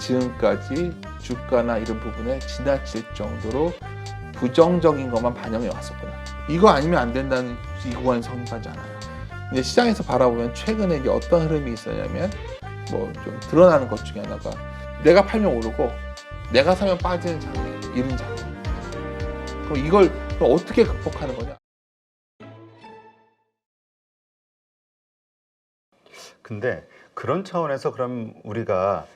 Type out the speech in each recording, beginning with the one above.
지금까지 주가나 이런 부분에 지나칠 정도로 부정적인 것만 반영해 왔었구나. 이거 아니면 안 된다는 이 구간이 성립하지 않아요. 이제 시장에서 바라보면 최근에 이제 어떤 흐름이 있었냐면 뭐 좀 드러나는 것 중에 하나가 내가 팔면 오르고 내가 사면 빠지는 장면, 이런 장면. 그럼 이걸 어떻게 극복하는 거냐? 근데 그런 차원에서 그럼 우리가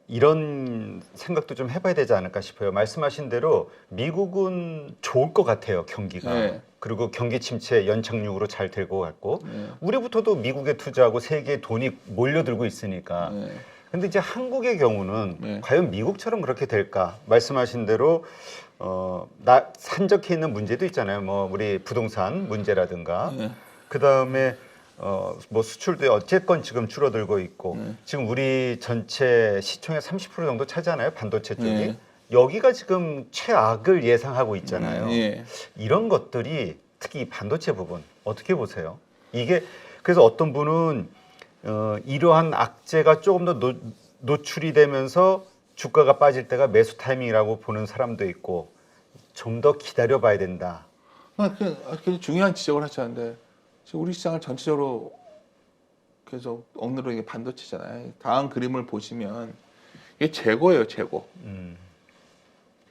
이런 생각도 좀 해봐야 되지 않을까 싶어요. 말씀하신 대로 미국은 좋을 것 같아요, 경기가. 네. 그리고 경기 침체 연착륙으로 잘 될 것 같고 네. 우리부터도 미국에 투자하고 세계에 돈이 몰려들고 있으니까. 네. 근데 이제 한국의 경우는 네. 과연 미국처럼 그렇게 될까? 말씀하신 대로 산적해 있는 문제도 있잖아요. 뭐 우리 부동산 문제라든가 네. 그 다음에 뭐 수출도 어쨌건 지금 줄어들고 있고 네. 지금 우리 전체 시총의 30% 정도 차지하나요? 반도체 쪽이. 네. 여기가 지금 최악을 예상하고 있잖아요. 네. 이런 것들이 특히 이 반도체 부분 어떻게 보세요? 이게 그래서 어떤 분은 이러한 악재가 조금 더 노출이 되면서 주가가 빠질 때가 매수 타이밍이라고 보는 사람도 있고 좀 더 기다려봐야 된다. 그 중요한 지적을 하셨는데 지금 우리 시장을 전체적으로 계속 억누르는 게 반도체잖아요. 다음 그림을 보시면 이게 재고예요, 재고.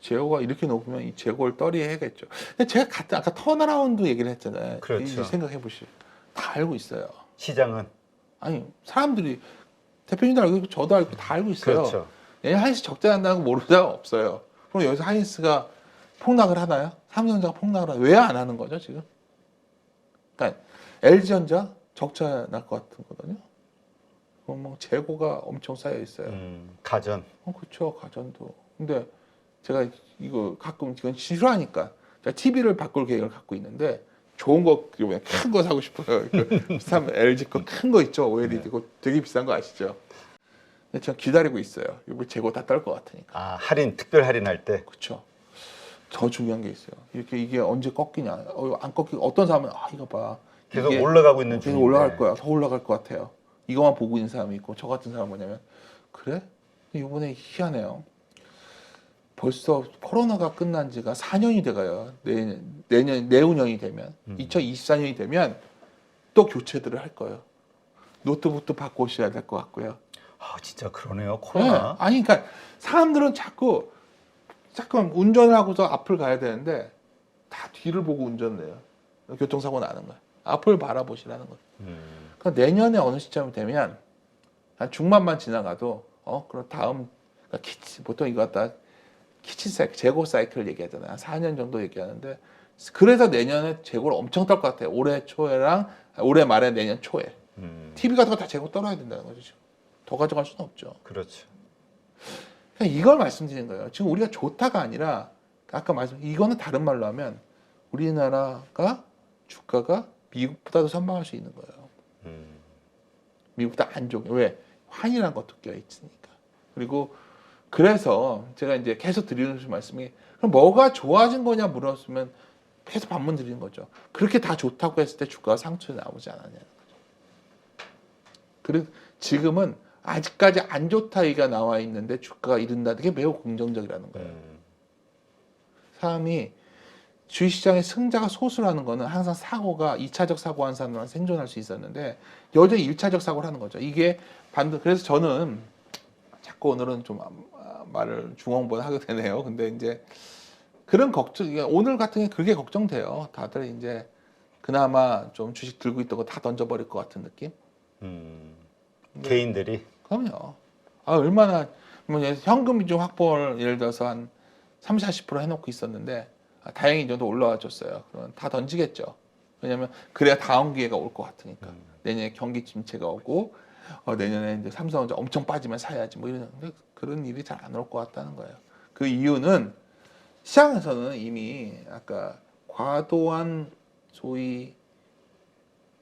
재고가 이렇게 높으면 이 재고를 떨이해야겠죠. 근데 제가 아까 턴어라운드 얘기를 했잖아요. 그렇죠. 이제 생각해 보시죠. 다 알고 있어요. 시장은 아니 사람들이 대표님도 알고 있고 저도 알고 다 알고 있어요. 그렇죠. 내년 하이닉스 적자 난다는 거 모르는 사람 없어요. 그럼 여기서 하이닉스가 폭락을 하나요? 삼성전자가 폭락을 하나요? 왜 안 하는 거죠 지금? 그러니까 LG전자 적자 날 것 같은 거거든요. 그럼 뭐 재고가 엄청 쌓여 있어요. 가전. 그렇죠. 가전도. 근데 제가 이거 가끔 이건 싫어하니까 제가 TV를 바꿀 계획을 갖고 있는데 좋은 거 이번에 큰 거 사고 싶어요. 비싼 LG 거 큰 거 있죠. OLED 그거 되게 비싼 거 아시죠? 근데 제가 기다리고 있어요. 이거 재고 다 떨 것 같으니까. 아, 특별 할인할 때. 그렇죠. 더 중요한 게 있어요. 이게 언제 꺾이냐? 안 꺾이고 어떤 사람은 이거 봐. 계속 이게 올라가고 있는 계속 중인데. 올라갈 거야. 더 올라갈 것 같아요. 이거만 보고 있는 사람이 있고 저 같은 사람은 뭐냐면 그래? 이번에 희한해요. 벌써 코로나가 끝난 지가 4년이 돼가요. 내후년이 되면 2024년이 되면 또 교체들을 할 거예요. 노트북도 바꾸셔야 될 것 같고요. 아, 진짜 그러네요. 네. 코로나. 아니 그러니까 사람들은 자꾸 운전을 하고서 앞을 가야 되는데 다 뒤를 보고 운전을 해요. 교통사고 나는 거야. 앞을 바라보시라는 거예요. 그러니까 내년에 어느 시점이 되면 한 중반만 지나가도 그럼 다음 그러니까 보통 이거 갖다 키친 사이클, 재고 사이클 얘기하잖아요. 한 4년 정도 얘기하는데 그래서 내년에 재고를 엄청 떨 것 같아요. 올해 말에 내년 초에 TV 같은 거 다 재고 떨어야 된다는 거죠. 지금. 더 가져갈 수는 없죠. 그렇죠. 그냥 이걸 말씀드리는 거예요. 지금 우리가 좋다가 아니라 아까 이거는 다른 말로 하면 우리나라가 주가가 미국보다도 선방할 수 있는 거예요. 미국보다 안 좋게. 왜? 환이라는 것도 껴있으니까. 그리고 그래서 제가 이제 계속 드리는 말씀이 그럼 뭐가 좋아진 거냐 물었으면 계속 반문 드리는 거죠. 그렇게 다 좋다고 했을 때 주가가 상승이 나오지 않았냐는 거죠. 그리고 지금은 아직까지 안 좋다 얘기가 나와 있는데 주가가 이른다는 게 매우 긍정적이라는 거예요. 사람이 주식시장의 승자가 소수라는 거는 항상 사고가 2차적 사고 한 사람은 생존할 수 있었는데 여전히 1차적 사고를 하는 거죠. 이게 그래서 저는 자꾸 오늘은 좀 말을 중언부언 하게 되네요. 근데 이제 그런 걱정, 오늘 같은 게 그게 걱정돼요. 다들 이제 그나마 좀 주식 들고 있다고 다 던져버릴 것 같은 느낌? 개인들이. 그럼요. 얼마나, 현금 비중 확보를 예를 들어서 한 30, 40% 해놓고 있었는데, 다행히 이 정도 올라와 줬어요. 그러면 다 던지겠죠. 왜냐면, 그래야 다음 기회가 올 것 같으니까. 내년에 경기 침체가 오고, 내년에 이제 삼성전자 엄청 빠지면 사야지. 뭐 이런, 그런 일이 잘 안 올 것 같다는 거예요. 그 이유는 시장에서는 이미 아까 과도한 소위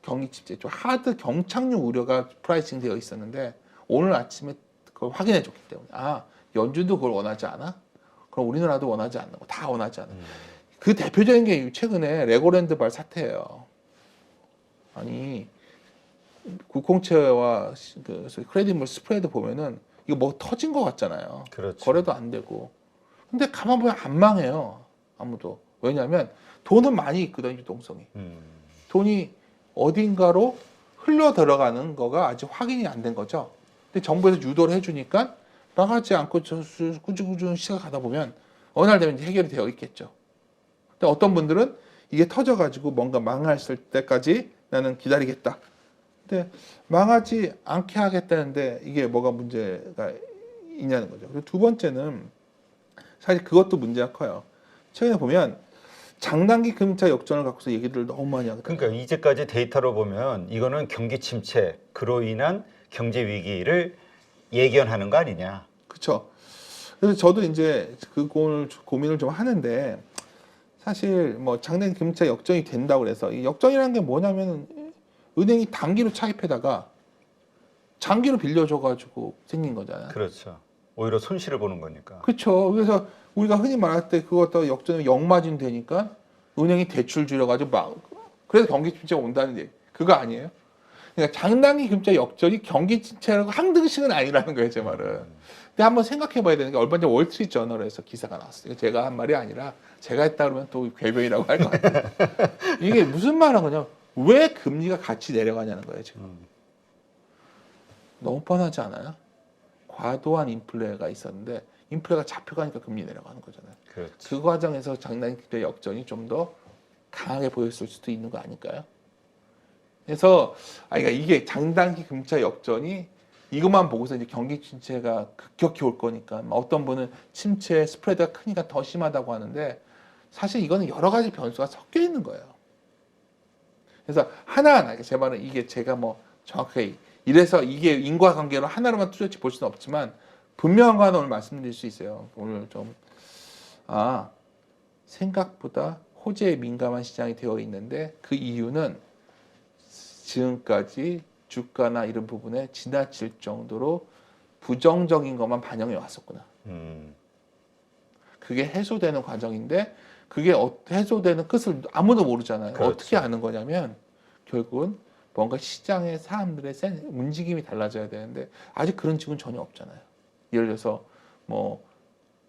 경기 침체, 좀 하드 경착륙 우려가 프라이싱 되어 있었는데 오늘 아침에 그걸 확인해 줬기 때문에 연준도 그걸 원하지 않아? 그럼 우리나라도 원하지 않는 거 다 원하지 않아. 그 대표적인 게 최근에 레고랜드 발 사태예요. 아니 국공채와 그 크레딧물 스프레드 보면은 이거 뭐 터진 것 같잖아요. 그렇죠. 거래도 안 되고. 근데 가만 보면 안 망해요. 아무도. 왜냐하면 돈은 많이 있거든, 유동성이. 돈이 어딘가로 흘러 들어가는 거가 아직 확인이 안 된 거죠. 근데 정부에서 유도를 해주니까 나가지 않고 꾸준히 시간 가다 보면 어느 날 되면 이제 해결이 되어 있겠죠. 근데 어떤 분들은 이게 터져가지고 뭔가 망했을 때까지 나는 기다리겠다. 근데 망하지 않게 하겠다는데 이게 뭐가 문제가 있냐는 거죠. 그리고 두 번째는 사실 그것도 문제가 커요. 최근에 보면 장단기 금융차 역전을 갖고서 얘기를 너무 많이 하거든요. 그러니까 이제까지 데이터로 보면 이거는 경기 침체, 그로 인한 경제 위기를 예견하는 거 아니냐. 그렇죠. 그래서 저도 이제 그 고민을 좀 하는데 사실 뭐 장단기 금융차 역전이 된다고 그래서 이 역전이라는 게 뭐냐면 은행이 단기로 차입해다가 장기로 빌려줘가지고 생긴 거잖아요. 그렇죠. 오히려 손실을 보는 거니까. 그렇죠. 그래서 우리가 흔히 말할 때 그것도 역전이 역마진 되니까 은행이 대출 줄여가지고 막 그래서 경기 침체가 온다는 얘기. 그거 아니에요? 그러니까 장단기 금융 역전이 경기 침체라고 한등식은 아니라는 거예요, 제 말은. 근데 한번 생각해봐야 되는 게 얼마 전 월스트리트 저널에서 기사가 나왔어요. 제가 한 말이 아니라 제가 했다 그러면 또 궤변이라고 할 것 같아요. 이게 무슨 말한 거냐? 왜 금리가 같이 내려가냐는 거예요, 지금. 너무 뻔하지 않아요? 과도한 인플레가 있었는데 인플레가 잡혀가니까 금리 내려가는 거잖아요. 그렇죠. 그 과정에서 장단기 역전이 좀 더 강하게 보였을 수도 있는 거 아닐까요? 그래서 그러니까 이게 장단기 금융차 역전이 이것만 보고서 이제 경기 침체가 급격히 올 거니까 어떤 분은 침체 스프레드가 크니까 더 심하다고 하는데 사실 이거는 여러 가지 변수가 섞여 있는 거예요. 그래서 하나하나 제 말은 이게 제가 뭐 정확하게 이래서 이게 인과관계로 하나로만 뚜렷이 볼 수는 없지만 분명한 거 하나 오늘 말씀드릴 수 있어요. 오늘 좀 생각보다 호재에 민감한 시장이 되어 있는데 그 이유는 지금까지 주가나 이런 부분에 지나칠 정도로 부정적인 것만 반영해 왔었구나. 그게 해소되는 과정인데 그게 해소되는 끝을 아무도 모르잖아요. 그렇죠. 어떻게 아는 거냐면 결국은 뭔가 시장의 사람들의 움직임이 달라져야 되는데 아직 그런 지금 전혀 없잖아요. 예를 들어서 뭐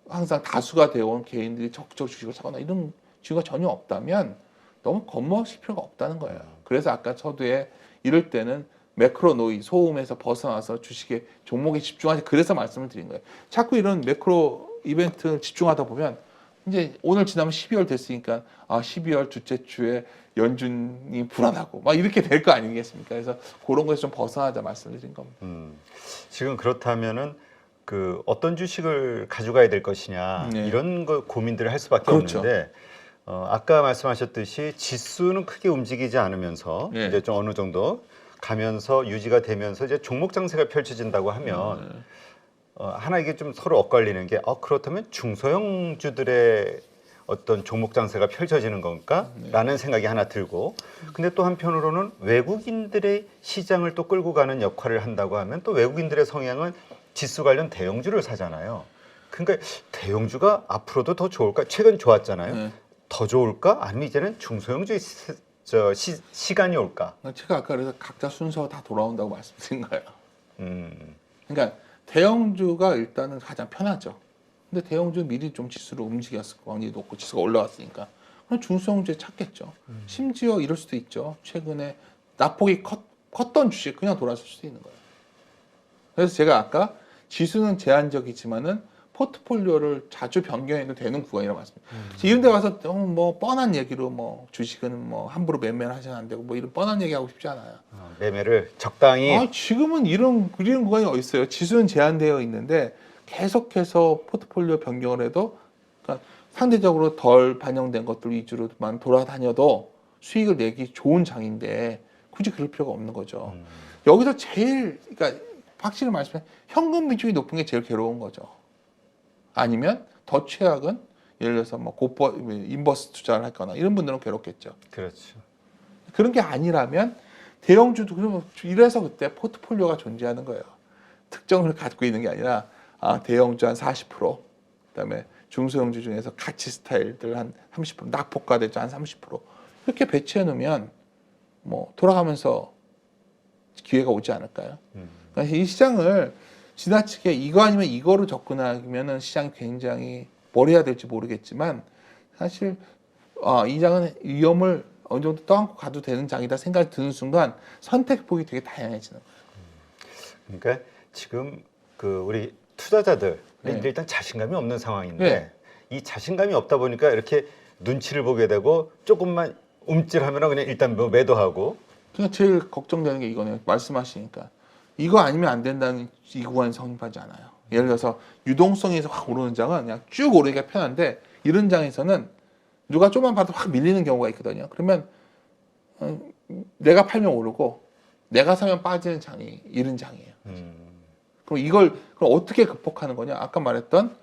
항상 다수가 되어온 개인들이 적극적으로 주식을 사거나 이런 지유가 전혀 없다면 너무 겁먹을 필요가 없다는 거예요. 그래서 아까 서두에 이럴 때는 매크로 노이 소음에서 벗어나서 주식에 종목에 집중하지 그래서 말씀을 드린 거예요. 자꾸 이런 매크로 이벤트 집중하다 보면 이제 오늘 지나면 12월 됐으니까 12월 둘째 주에 연준이 불안하고 막 이렇게 될 거 아니겠습니까? 그래서 그런 거에서 좀 벗어나자 말씀드린 겁니다. 지금 그렇다면은 그 어떤 주식을 가져가야 될 것이냐 네. 이런 거 고민들을 할 수밖에 그렇죠. 없는데 아까 말씀하셨듯이 지수는 크게 움직이지 않으면서 네. 이제 좀 어느 정도 가면서 유지가 되면서 이제 종목 장세가 펼쳐진다고 하면 하나 이게 좀 서로 엇갈리는 게 그렇다면 중소형주들의 어떤 종목 장세가 펼쳐지는 건가라는 생각이 하나 들고 근데 또 한편으로는 외국인들의 시장을 또 끌고 가는 역할을 한다고 하면 또 외국인들의 성향은 지수 관련 대형주를 사잖아요. 그러니까 대형주가 앞으로도 더 좋을까? 최근 좋았잖아요. 네. 더 좋을까? 아니면 이제는 중소형주의 시간이 올까? 제가 아까 그래서 각자 순서가 다 돌아온다고 말씀드린 거예요. 음, 그러니까 대형주가 일단은 가장 편하죠. 근데 대형주는 미리 좀 지수를 움직였고 왕리 높고 지수가 올라왔으니까 그럼 중소형주에 찾겠죠. 심지어 이럴 수도 있죠. 최근에 낙폭이 컸던 주식 그냥 돌아설 수도 있는 거예요. 그래서 제가 아까 지수는 제한적이지만은 포트폴리오를 자주 변경해도 되는 구간이라고 말씀드렸어요. 이런 데 가서 뭐 뻔한 얘기로 뭐 주식은 뭐 함부로 매매를 하셔야 안 되고 뭐 이런 뻔한 얘기 하고 싶지 않아요. 매매를 적당히 지금은 이런 구간이 어디 있어요? 지수는 제한되어 있는데 계속해서 포트폴리오 변경을 해도 그러니까 상대적으로 덜 반영된 것들 위주로만 돌아다녀도 수익을 내기 좋은 장인데 굳이 그럴 필요가 없는 거죠. 여기서 제일 그러니까 확실히 말씀해 현금 비중이 높은 게 제일 괴로운 거죠. 아니면 더 최악은 예를 들어서 뭐 인버스 투자를 할거나 이런 분들은 괴롭겠죠. 그렇죠. 그런 게 아니라면 대형주도 그러면 이래서 그때 포트폴리오가 존재하는 거예요. 특정을 갖고 있는 게 아니라 대형주 한 40%, 그다음에 중소형주 중에서 가치 스타일들 한 30%, 낙폭과대주 한 30% 이렇게 배치해 놓으면 뭐 돌아가면서 기회가 오지 않을까요? 그러니까 이 시장을 지나치게 이거 아니면 이거로 접근하면은 시장이 굉장히 뭘 해야 될지 모르겠지만 사실 이 장은 위험을 어느 정도 떠안고 가도 되는 장이다 생각이 드는 순간 선택폭이 되게 다양해지는 거예요. 그러니까 지금 그 우리 투자자들 네. 일단 자신감이 없는 상황인데 네. 이 자신감이 없다 보니까 이렇게 눈치를 보게 되고 조금만 움찔하면 그냥 일단 뭐 매도하고. 그러니까 제일 걱정되는 게 이거네요. 말씀하시니까 이거 아니면 안 된다는 이 구간이 성립하지 않아요. 예를 들어서 유동성에서 확 오르는 장은 그냥 쭉 오르기가 편한데 이런 장에서는 누가 좀만 봐도 확 밀리는 경우가 있거든요. 그러면 내가 팔면 오르고 내가 사면 빠지는 장이 이런 장이에요. 그럼 이걸 그럼 어떻게 극복하는 거냐? 아까 말했던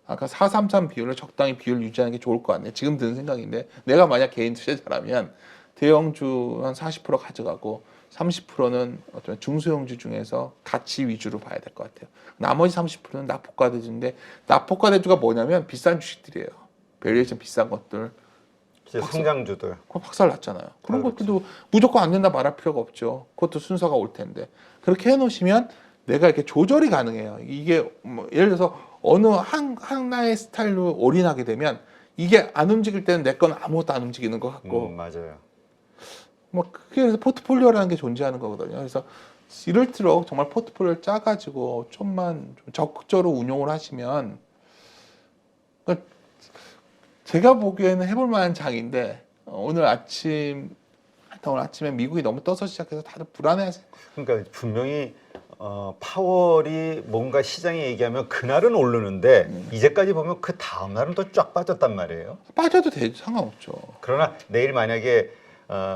아까 433 비율을 적당히 비율 유지하는 게 좋을 것 같네. 지금 드는 생각인데 내가 만약 개인 투자자라면 대형주 한 40% 가져가고 30%는 어떤 중소형주 중에서 가치 위주로 봐야 될 것 같아요. 나머지 30%는 납폭과대주인데 납폭과대주가 뭐냐면 비싼 주식들이에요. 밸류에이션 비싼 것들. 이제 성장주들. 그거 박살 났잖아요. 그런 그렇죠. 것들도 무조건 안 된다 말할 필요가 없죠. 그것도 순서가 올 텐데. 그렇게 해놓으시면 내가 이렇게 조절이 가능해요. 이게 뭐 예를 들어서 어느 하나의 스타일로 올인하게 되면 이게 안 움직일 때는 내 건 아무것도 안 움직이는 것 같고 맞아요. 뭐 그게 그래서 포트폴리오라는 게 존재하는 거거든요. 그래서 이럴수록 정말 포트폴리오를 짜가지고 좀만 좀 적극적으로 운용을 하시면 그러니까 제가 보기에는 해볼 만한 장인데 오늘 아침에 미국이 너무 떠서 시작해서 다들 불안해하세요. 그러니까 분명히 파월이 뭔가 시장에 얘기하면 그날은 오르는데 이제까지 보면 그 다음 날은 또 쫙 빠졌단 말이에요. 빠져도 상관없죠. 그러나 내일 만약에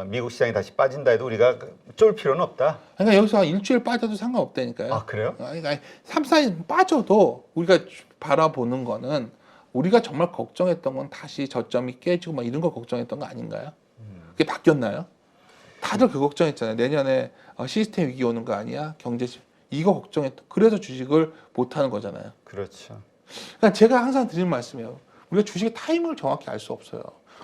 미국 시장이 다시 빠진다 해도 우리가 쫄 필요는 없다. 그러니까 여기서 한 일주일 빠져도 상관없다니까요. 아, 그래요? 그러니까 3, 4일 빠져도 우리가 바라보는 거는 우리가 정말 걱정했던 건 다시 저점이 깨지고 막 이런 걸 걱정했던 거 아닌가요? 그게 바뀌었나요? 다들 그 걱정했잖아요. 내년에 시스템 위기 오는 거 아니야? 경제 이거 걱정했던. 그래서 주식을 못 하는 거잖아요. 그렇죠. 그러니까 제가 항상 드리는 말씀이에요. 우리가 주식의 타이밍을 정확히 알 수 없어요.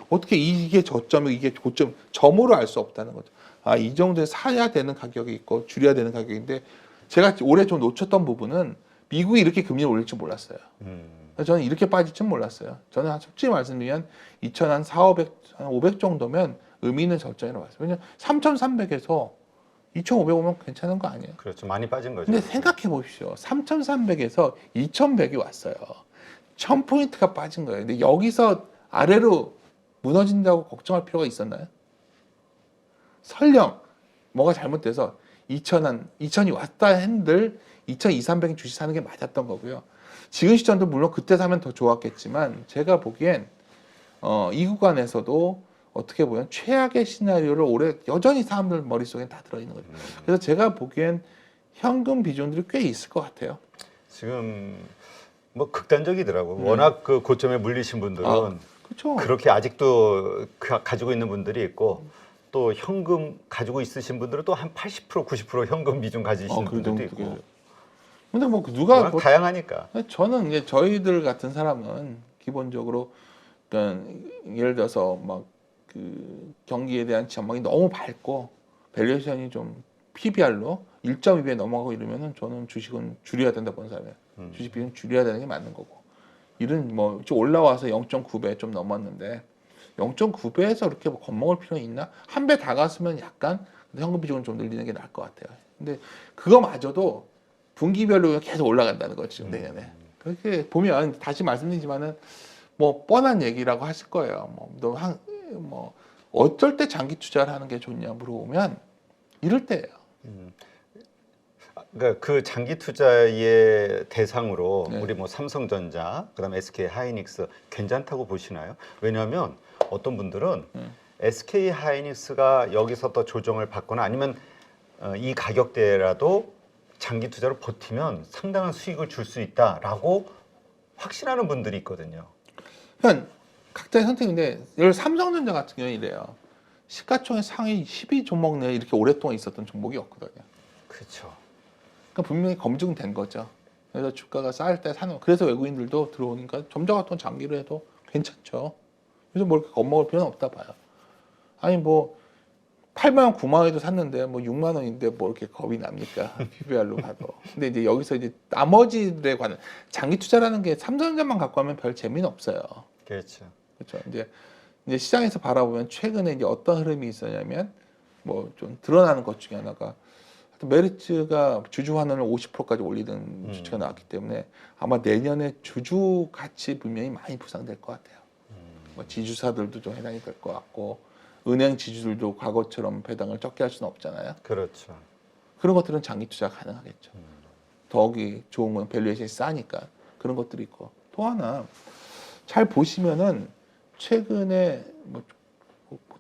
어떻게 이게 저점이고 이게 고점, 점으로 알 수 없다는 거죠. 이 정도에 사야 되는 가격이 있고 줄여야 되는 가격인데 제가 올해 좀 놓쳤던 부분은 미국이 이렇게 금리를 올릴 줄 몰랐어요. 저는 이렇게 빠질 줄 몰랐어요. 저는 솔직히 말씀드리면 2,400, 500 정도면 의미 있는 저점이라고 봤어요. 왜냐면 3,300에서 2,500 오면 괜찮은 거 아니에요? 그렇죠. 많이 빠진 거죠. 근데 생각해 보십시오. 3,300에서 2,100이 왔어요. 1,000포인트가 빠진 거예요. 근데 여기서 아래로 무너진다고 걱정할 필요가 있었나요? 설령 뭐가 잘못돼서 2,000이 왔다 한들 2,200, 300 주식 사는 게 맞았던 거고요. 지금 시점도 물론 그때 사면 더 좋았겠지만 제가 보기엔 이 구간에서도 어떻게 보면 최악의 시나리오를 올해 여전히 사람들 머릿속에 다 들어있는 거죠. 그래서 제가 보기엔 현금 비중들이 꽤 있을 것 같아요. 지금 뭐 극단적이더라고. 워낙 그 고점에 물리신 분들은 그렇죠. 그렇게 아직도 가지고 있는 분들이 있고 또 현금 가지고 있으신 분들은 또 한 80%, 90% 현금 비중 가지시는 분들도 있고. 근데 뭐 누가 다양하니까. 저는 이제 저희들 같은 사람은 기본적으로 그러니까 예를 들어서 막 그 경기에 대한 전망이 너무 밝고 밸류에이션이 좀 PBR로 1.2배 넘어가고 이러면은 저는 주식은 줄여야 된다 보는 사람이에요. 주식 비중 줄여야 되는 게 맞는 거고. 이런 뭐 좀 올라와서 0.9배 좀 넘었는데 0.9배에서 그렇게 뭐 겁먹을 필요는 있나? 한 배 다 갔으면 약간 현금 비중을 좀 늘리는 게 나을 것 같아요. 근데 그거마저도 분기별로 계속 올라간다는 거죠, 내년에. 그렇게 보면 다시 말씀드리지만은 뭐 뻔한 얘기라고 하실 거예요. 뭐 어쩔 때 장기 투자를 하는 게 좋냐 물어보면 이럴 때예요. 그러니까 그 장기 투자의 대상으로 네. 우리 뭐 삼성전자, 그다음에 SK 하이닉스 괜찮다고 보시나요? 왜냐하면 어떤 분들은 SK 하이닉스가 여기서 더 조정을 받거나 아니면 이 가격대라도 장기 투자로 버티면 상당한 수익을 줄 수 있다라고 확신하는 분들이 있거든요. 그러니까 각자의 선택인데 예를 삼성전자 같은 경우는 이래요. 시가총액 상위 10위 종목 내에 이렇게 오랫동안 있었던 종목이 없거든요. 그렇죠. 그러니까 분명히 검증된 거죠. 그래서 주가가 쌓일 때 사는. 그래서 외국인들도 들어오니까 점자 같은 장기로 해도 괜찮죠. 그래서 뭐 이렇게 겁먹을 필요는 없다 봐요. 아니 뭐 8만 원, 9만 원에도 샀는데 뭐 6만 원인데 뭐 이렇게 겁이 납니까? PBR로 가도. 근데 이제 여기서 이제 나머지들에 관한 장기 투자라는 게 삼성전자만 갖고 하면 별 재미는 없어요. 그렇죠. 그렇죠. 이제 시장에서 바라보면 최근에 이제 어떤 흐름이 있었냐면 뭐 좀 드러나는 것 중에 하나가 메리츠가 주주 환원을 50%까지 올리는 주체가 나왔기 때문에 아마 내년에 주주 가치 분명히 많이 부상될 것 같아요. 뭐 지주사들도 좀 해당이 될 것 같고 은행 지주들도 과거처럼 배당을 적게 할 수는 없잖아요. 그렇죠. 그런 것들은 장기 투자 가능하겠죠. 더욱이 좋은 건 밸류에이션이 싸니까 그런 것들이 있고 또 하나 잘 보시면은 최근에 뭐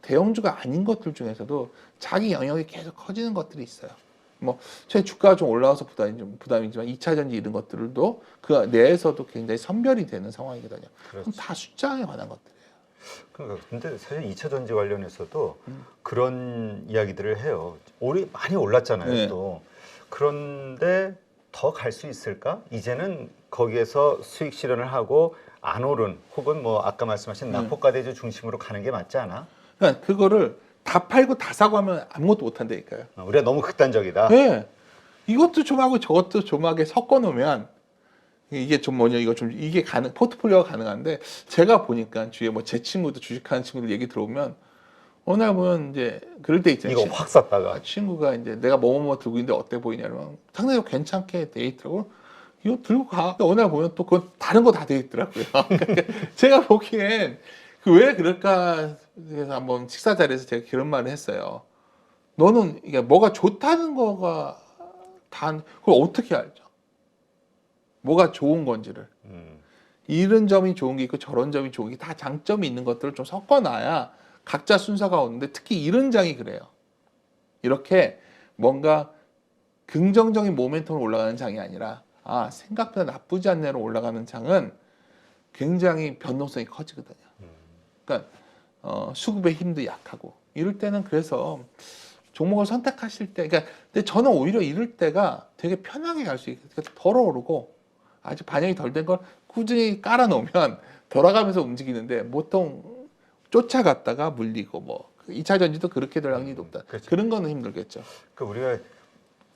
대형주가 아닌 것들 중에서도 자기 영역이 계속 커지는 것들이 있어요. 뭐 최근 주가가 좀 올라와서 부담이지만 2차 전지 이런 것들도 그 내에서도 굉장히 선별이 되는 상황이거든요. 그럼 그렇죠. 다 숫자에 관한 것들이에요. 그러니까 근데 사실 2차 전지 관련해서도 그런 이야기들을 해요. 많이 올랐잖아요, 네. 또. 그런데 더 갈 수 있을까? 이제는 거기에서 수익 실현을 하고 안 오른 혹은 뭐 아까 말씀하신 낙폭과대주 중심으로 가는 게 맞지 않아? 그러니까 그거를 다 팔고 다 사고 하면 아무것도 못 한다니까요. 우리가 너무 극단적이다. 네. 이것도 좀 하고 저것도 좀 하게 섞어 놓으면 이게 좀 뭐냐 이거 좀 이게 포트폴리오가 가능한데 제가 보니까 주위에 뭐 제 친구도 주식하는 친구들 얘기 들어보면 어느 날 보면 이제 그럴 때 있잖아요. 이거 확 샀다가. 친구가 이제 내가 뭐뭐 들고 있는데 어때 보이냐 이러면 상당히 괜찮게 돼 있더라고. 이거 들고 가. 어느 날 보면 또 그건 다른 거 다 돼 있더라고요. 그러니까 제가 보기엔 그 왜 그럴까 그래서 한번 식사 자리에서 제가 그런 말을 했어요. 너는 이게 뭐가 좋다는 거가 그걸 어떻게 알죠? 뭐가 좋은 건지를. 이런 점이 좋은 게 있고 저런 점이 좋은 게 다 장점이 있는 것들을 좀 섞어놔야 각자 순서가 오는데 특히 이런 장이 그래요. 이렇게 뭔가 긍정적인 모멘텀으로 올라가는 장이 아니라 생각보다 나쁘지 않네로 올라가는 장은 굉장히 변동성이 커지거든요. 그러니까 수급의 힘도 약하고 이럴 때는 그래서 종목을 선택하실 때, 그러니까 근데 저는 오히려 이럴 때가 되게 편하게 갈 수 있고 덜 오르고 아직 반영이 덜 된 걸 꾸준히 깔아놓으면 돌아가면서 움직이는데 보통 쫓아갔다가 물리고 뭐 2차 전지도 그렇게 될 확률이 높다. 그렇죠. 그런 거는 힘들겠죠. 그 우리가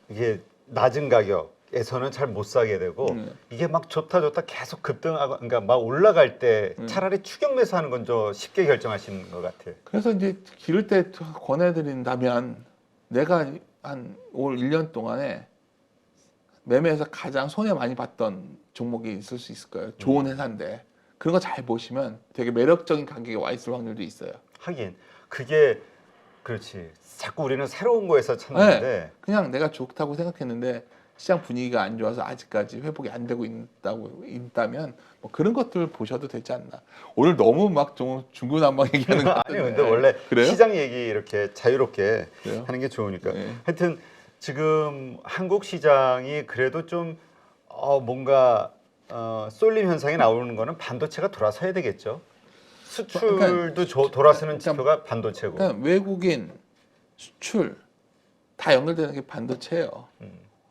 이게 낮은 가격에서는 잘 못 사게 되고 이게 막 좋다 계속 급등하고 그러니까 막 올라갈 때 차라리 추격 매수하는 건 좀 쉽게 결정하시는 것 같아요. 그래서 이제 기를 때 권해드린다면 내가 한 올 1년 동안에 매매에서 가장 손해 많이 봤던 종목이 있을 수 있을 거예요. 좋은 회사인데 그런 거 잘 보시면 되게 매력적인 가격에 와 있을 확률도 있어요. 하긴 그게 그렇지. 자꾸 우리는 새로운 거에서 찾는데 그냥 내가 좋다고 생각했는데 시장 분위기가 안 좋아서 아직까지 회복이 안 되고 있다면 뭐 그런 것들 보셔도 되지 않나. 오늘 너무 막 좀 중구난방 얘기하는 것 같은데. 아니요, 근데 원래 그래요? 시장 얘기 이렇게 자유롭게 그래요? 하는 게 좋으니까. 네. 하여튼 지금 한국 시장이 그래도 좀 뭔가 쏠림 현상이 나오는 거는 반도체가 돌아서야 되겠죠. 수출도 돌아서는 지표가 반도체고. 그러니까 외국인 수출 다 연결되는 게 반도체예요.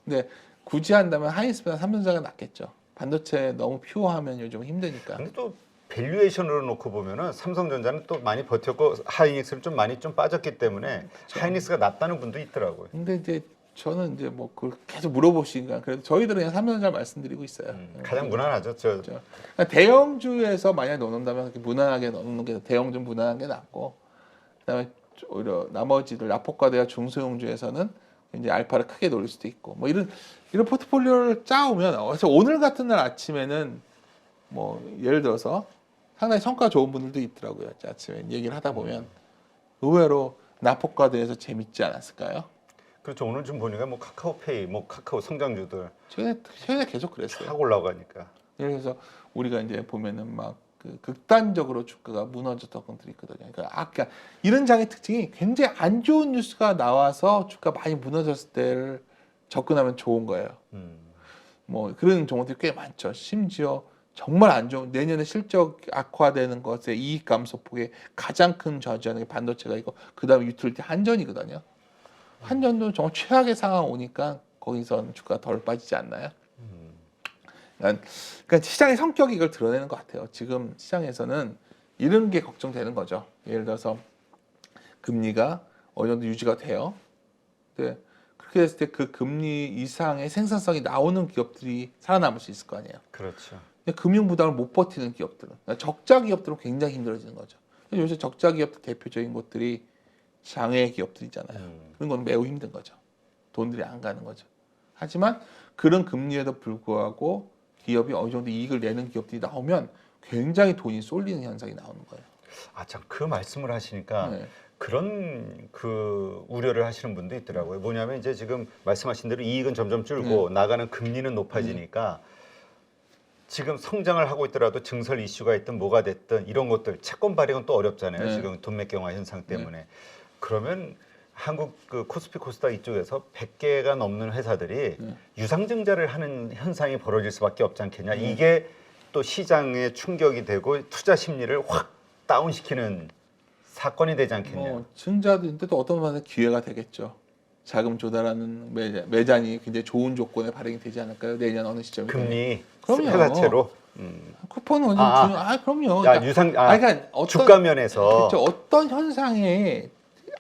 근데 굳이 한다면 하이닉스보다 삼성전자가 낫겠죠. 반도체 너무 퓨어하면 요즘 힘드니까. 근데 또 밸류에이션으로 놓고 보면은 삼성전자는 또 많이 버텼고 하이닉스는 좀 많이 좀 빠졌기 때문에 그렇죠. 하이닉스가 낫다는 분도 있더라고요. 근데 이제 저는 이제 뭐 그걸 계속 물어보시니까 그래도 저희들은 그냥 삼성전자 말씀드리고 있어요. 가장 무난하죠. 그러니까 대형주에서 만약 넣는다면 그렇게 무난하게 넣는 게 대형주 무난한 게 낫고 그다음에 오히려 나머지들 야폭과대와 중소형주에서는 이제 알파를 크게 노릴 수도 있고 뭐 이런 포트폴리오를 짜오면 그래서 오늘 같은 날 아침에는 뭐 예를 들어서 상당히 성과 좋은 분들도 있더라고요. 아침에 얘기를 하다 보면 의외로 나폭과대에서 재밌지 않았을까요? 그렇죠. 오늘 좀 보니까 뭐 카카오페이, 뭐 카카오 성장주들 최근에 계속 그랬어요. 확 올라가니까. 예를 들어서 우리가 이제 보면은 막 그 극단적으로 주가가 무너졌던 것들이 있거든요. 그러니까 아까 이런 장의 특징이 굉장히 안 좋은 뉴스가 나와서 주가 많이 무너졌을 때를 접근하면 좋은 거예요. 뭐 그런 종목들이 꽤 많죠. 심지어 정말 안 좋은 내년에 실적 악화되는 것에 이익 감소폭의 가장 큰 저주하는 게 반도체가 있고 그다음에 유틸리티 한전이거든요. 한전도 정말 최악의 상황 오니까 거기선 주가 덜 빠지지 않나요? 그러니까 시장의 성격이 이걸 드러내는 것 같아요. 지금 시장에서는 이런 게 걱정되는 거죠. 예를 들어서 금리가 어느 정도 유지가 돼요. 근데 그렇게 됐을 때 그 금리 이상의 생산성이 나오는 기업들이 살아남을 수 있을 거 아니에요. 그렇죠. 근데 금융 부담을 못 버티는 기업들은, 그러니까 적자 기업들은 굉장히 힘들어지는 거죠. 요새 적자 기업들 대표적인 곳들이 장외 기업들이잖아요. 그런 건 매우 힘든 거죠. 돈들이 안 가는 거죠. 하지만 그런 금리에도 불구하고 기업이 어느 정도 이익을 내는 기업들이 나오면 굉장히 돈이 쏠리는 현상이 나오는 거예요. 아, 참 그 말씀을 하시니까 네. 그런 그 우려를 하시는 분도 있더라고요. 뭐냐면 이제 지금 말씀하신 대로 이익은 점점 줄고 나가는 금리는 높아지니까 지금 성장을 하고 있더라도 증설 이슈가 있든 뭐가 됐든 이런 것들 채권 발행은 또 어렵잖아요. 네. 지금 돈맥경화 현상 때문에. 그러면 한국 그 코스피 코스닥 이쪽에서 100개가 넘는 회사들이 유상증자를 하는 현상이 벌어질 수밖에 없지 않겠냐. 이게 또 시장에 충격이 되고 투자 심리를 확 다운시키는 사건이 되지 않겠냐. 증자인데 또 어떤 면에서 기회가 되겠죠. 자금 조달하는 매잔이 굉장히 좋은 조건에 발행이 되지 않을까요? 내년 어느 시점에? 금리 그럼요. 회사채로. 쿠폰은 그럼요. 야, 유상 그러니까 주가 면에서 그렇죠. 어떤 현상에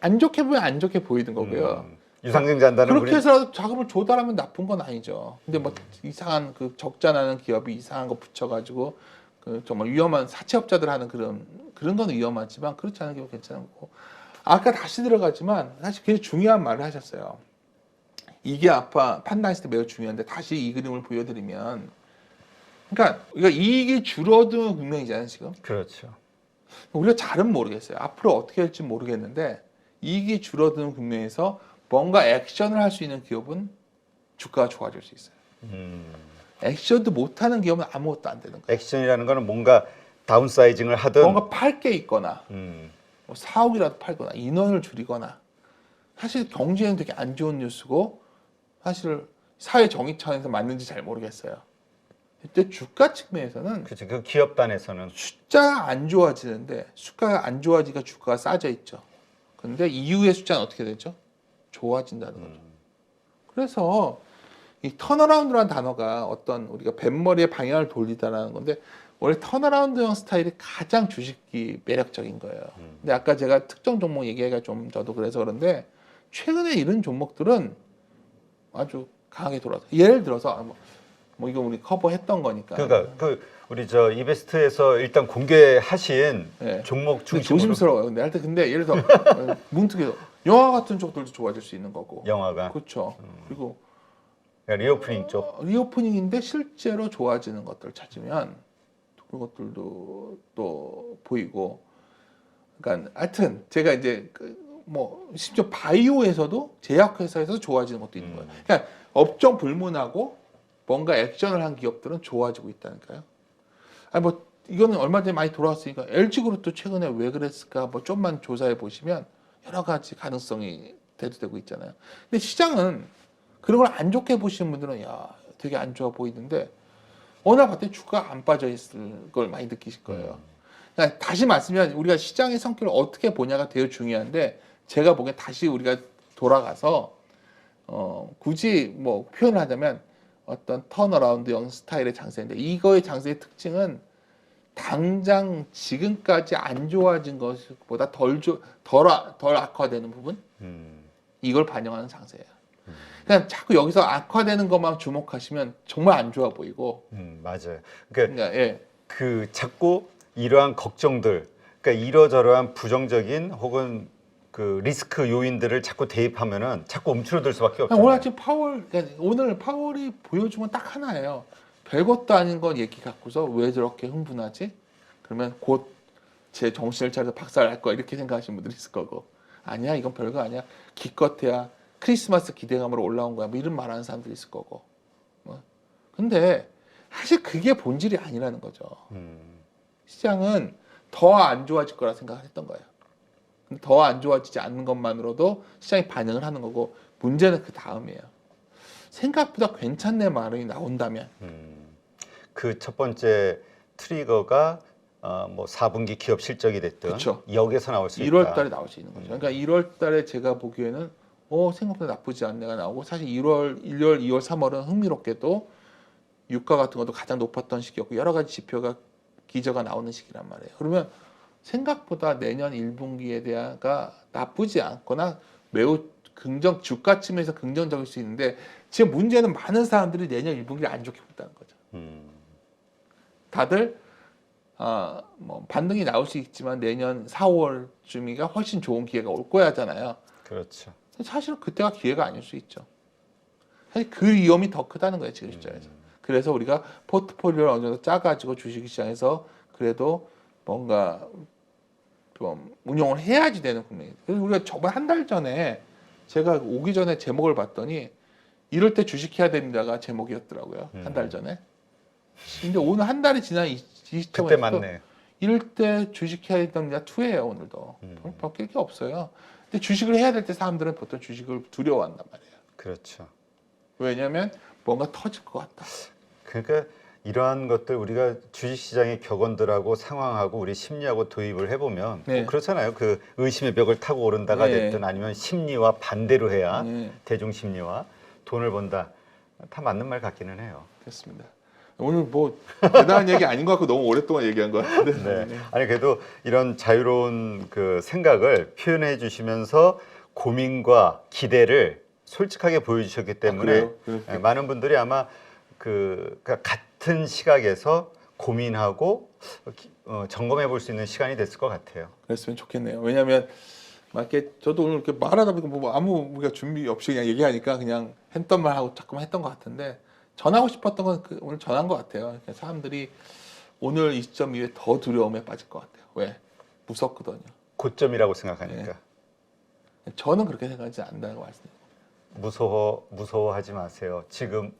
안 좋게 보면 안 좋게 보이는 거고요. 유상증자한다는 그렇게 우리 해서라도 자금을 조달하면 나쁜 건 아니죠. 근데 뭐 이상한 그 적자 나는 기업이 이상한 거 붙여가지고 그 정말 위험한 사채업자들 하는 그런 건 위험하지만 그렇지 않은 경우 괜찮은 거고. 아까 다시 들어가지만 사실 굉장히 중요한 말을 하셨어요. 이게 아까 판단했을 때 매우 중요한데 다시 이 그림을 보여드리면, 그러니까 이익이 줄어드는 국면이잖아요 지금. 그렇죠. 우리가 잘은 모르겠어요. 앞으로 어떻게 될지 모르겠는데 이익이 줄어드는 국면에서 뭔가 액션을 할 수 있는 기업은 주가가 좋아질 수 있어요. 액션도 못하는 기업은 아무것도 안 되는 거예요. 액션이라는 거는 뭔가 다운사이징을 하든 뭔가 팔 게 있거나 음, 뭐 사옥이라도 팔거나 인원을 줄이거나. 사실 경제는 되게 안 좋은 뉴스고 사실 사회 정의 차원에서 맞는지 잘 모르겠어요. 그때 주가 측면에서는 그렇죠. 그 기업단에서는 숫자가 안 좋아지는데 숫자가 안 좋아지니까 주가가 싸져 있죠. 근데 이후의 숫자는 어떻게 되죠? 좋아진다는 거죠. 그래서 이 턴어라운드라는 단어가 어떤 우리가 뱃머리의 방향을 돌리다라는 건데 원래 턴어라운드형 스타일이 가장 주식이 매력적인 거예요. 근데 아까 제가 특정 종목 얘기가 좀 저도 그래서 그런데 최근에 이런 종목들은 아주 강하게 돌아서 예를 들어서 뭐 이거 우리 커버했던 거니까. 그러니까 그 우리 저 이베스트에서 일단 공개하신 네. 종목 근데 중심으로 조심스러워요. 근데 하여튼 근데 예를 들어 문득 영화 같은 쪽들도 좋아질 수 있는 거고. 영화가 그렇죠. 그리고 그러니까 리오프닝 쪽 리오프닝인데 실제로 좋아지는 것들 찾으면 그런 것들도 또 보이고. 그러니까 하여튼 제가 이제 뭐 심지어 바이오에서도 제약회사에서 좋아지는 것도 있는 거예요. 그러니까 업종 불문하고 뭔가 액션을 한 기업들은 좋아지고 있다니까요. 아니 뭐 이거는 얼마 전에 많이 돌아왔으니까 LG그룹도 최근에 왜 그랬을까 뭐 좀만 조사해 보시면 여러 가지 가능성이 대두되고 있잖아요. 근데 시장은 그런 걸 안 좋게 보시는 분들은 야 되게 안 좋아 보이는데 어느 날 봤더니 주가가 안 빠져 있을 걸 많이 느끼실 거예요. 그러니까 다시 말씀드리면 우리가 시장의 성격을 어떻게 보냐가 되게 중요한데 제가 보기엔 다시 우리가 돌아가서 굳이 뭐 표현을 하자면 어떤 턴어라운드형 스타일의 장세인데 이거의 장세의 특징은 당장 지금까지 안 좋아진 것보다 덜 악화되는 부분 이걸 반영하는 장세예요. 그냥 자꾸 여기서 악화되는 것만 주목하시면 정말 안 좋아 보이고. 맞아요. 그러니까 예. 그 자꾸 이러한 걱정들, 그러니까 이러저러한 부정적인 혹은 그 리스크 요인들을 자꾸 대입하면은 자꾸 움츠러들 수밖에 없잖아요. 오늘 아침 그러니까 오늘 파월이 보여준 건 딱 하나예요. 별것도 아닌 건 얘기 갖고서 왜 저렇게 흥분하지? 그러면 곧 제 정신을 차려서 박살날 거야 이렇게 생각하시는 분들이 있을 거고 아니야 이건 별거 아니야 기껏해야 크리스마스 기대감으로 올라온 거야 뭐 이런 말하는 사람들이 있을 거고 뭐. 근데 사실 그게 본질이 아니라는 거죠. 시장은 더 안 좋아질 거라 생각을 했던 거예요. 더 안 좋아지지 않는 것만으로도 시장이 반응을 하는 거고 문제는 그 다음이에요. 생각보다 괜찮네 말이 나온다면 그 첫 번째 트리거가 뭐 4분기 기업 실적이 됐든 그쵸. 여기서 나올 수 1월 있다. 달에 나올 수 있는 거죠. 그러니까 1월 달에 제가 보기에는 생각보다 나쁘지 않은 애가 나오고 사실 1월, 2월, 3월은 흥미롭게도 유가 같은 것도 가장 높았던 시기였고 여러 가지 지표가 기저가 나오는 시기란 말이에요. 그러면 생각보다 내년 1분기에 대한가 나쁘지 않거나 매우 주가 측면에서 긍정적일 수 있는데 지금 문제는 많은 사람들이 내년 1분기를 안 좋게 본다는 거죠. 다들 뭐 반등이 나올 수 있지만 내년 4월쯤이가 훨씬 좋은 기회가 올 거야 하잖아요. 그렇죠. 사실은 그때가 기회가 아닐 수 있죠. 사실 그 위험이 더 크다는 거예요, 지금 시장에서. 그래서 우리가 포트폴리오를 어느 정도 짜가지고 주식시장에서 그래도 뭔가 좀 운용을 해야지 되는 국면이에요. 그래서 우리가 저번 한 달 전에 제가 오기 전에 제목을 봤더니 이럴 때 주식해야 됩니다가 제목이었더라고요. 한 달 전에. 근데 오늘 한 달이 지난 이 그때 시점에서 맞네. 이럴 때 주식해야 됩니다 2예요 오늘도. 바뀔 게 없어요. 근데 주식을 해야 될 때 사람들은 보통 주식을 두려워한단 말이에요. 그렇죠. 왜냐하면 뭔가 터질 것 같다. 그러니까 이러한 것들 우리가 주식시장의 격언들하고 상황하고 우리 심리하고 도입을 해보면 네. 뭐 그렇잖아요. 그 의심의 벽을 타고 오른다가 네. 됐든 아니면 심리와 반대로 해야 네. 대중심리와 돈을 번다. 다 맞는 말 같기는 해요. 그렇습니다. 오늘 뭐 대단한 얘기 아닌 것 같고 너무 오랫동안 얘기한 것 같은데. 네. 아니 그래도 이런 자유로운 그 생각을 표현해 주시면서 고민과 기대를 솔직하게 보여주셨기 때문에 그래요? 그렇게. 네, 많은 분들이 아마 그러니까 같은 시각에서 고민하고 점검해 볼 수 있는 시간이 됐을 것 같아요. 그랬으면 좋겠네요. 왜냐하면 막 이렇게 저도 오늘 이렇게 말하다 보니까 뭐 아무 우리가 준비 없이 그냥 얘기하니까 그냥 했던 말 하고 자꾸만 했던 것 같은데 전하고 싶었던 건 오늘 전한 것 같아요. 그러니까 사람들이 오늘 이 시점 이후에 더 두려움에 빠질 것 같아요. 왜? 무섭거든요. 고점이라고 생각하니까 저는 그렇게 생각하지 않는다고 말씀드립니다. 무서워하지 마세요. 지금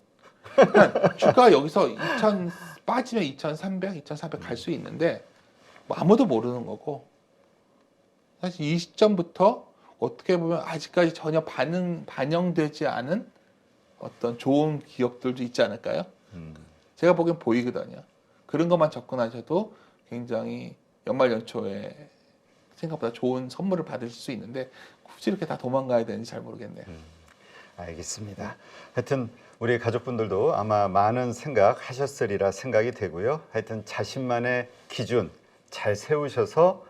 그러니까 주가 여기서 빠지면 2,300, 2,400 갈 수 있는데 뭐 아무도 모르는 거고 사실 이 시점부터 어떻게 보면 아직까지 전혀 반영되지 않은 어떤 좋은 기업들도 있지 않을까요? 제가 보기엔 보이거든요. 그런 것만 접근하셔도 굉장히 연말 연초에 생각보다 좋은 선물을 받으실 수 있는데 굳이 이렇게 다 도망가야 되는지 잘 모르겠네요. 알겠습니다. 하여튼 우리 가족분들도 아마 많은 생각하셨으리라 생각이 되고요. 하여튼 자신만의 기준 잘 세우셔서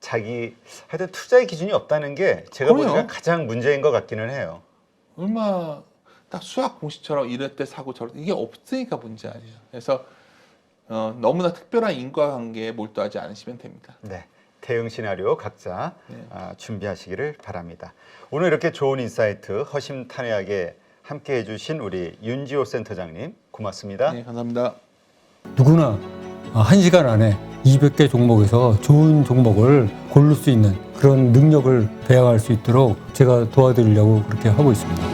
하여튼 투자의 기준이 없다는 게 제가 그럼요. 보니까 가장 문제인 것 같기는 해요. 얼마 딱 수학 공식처럼 이럴 때 사고 저럴 때 이게 없으니까 문제 아니에요. 그래서 너무나 특별한 인과관계에 몰두하지 않으시면 됩니다. 네, 대응 시나리오 각자 네. 준비하시기를 바랍니다. 오늘 이렇게 좋은 인사이트 허심탄회하게 함께 해주신 우리 윤지호 센터장님 고맙습니다. 네, 감사합니다. 누구나 1시간 안에 200개 종목에서 좋은 종목을 고를 수 있는 그런 능력을 배양할 수 있도록 제가 도와드리려고 그렇게 하고 있습니다.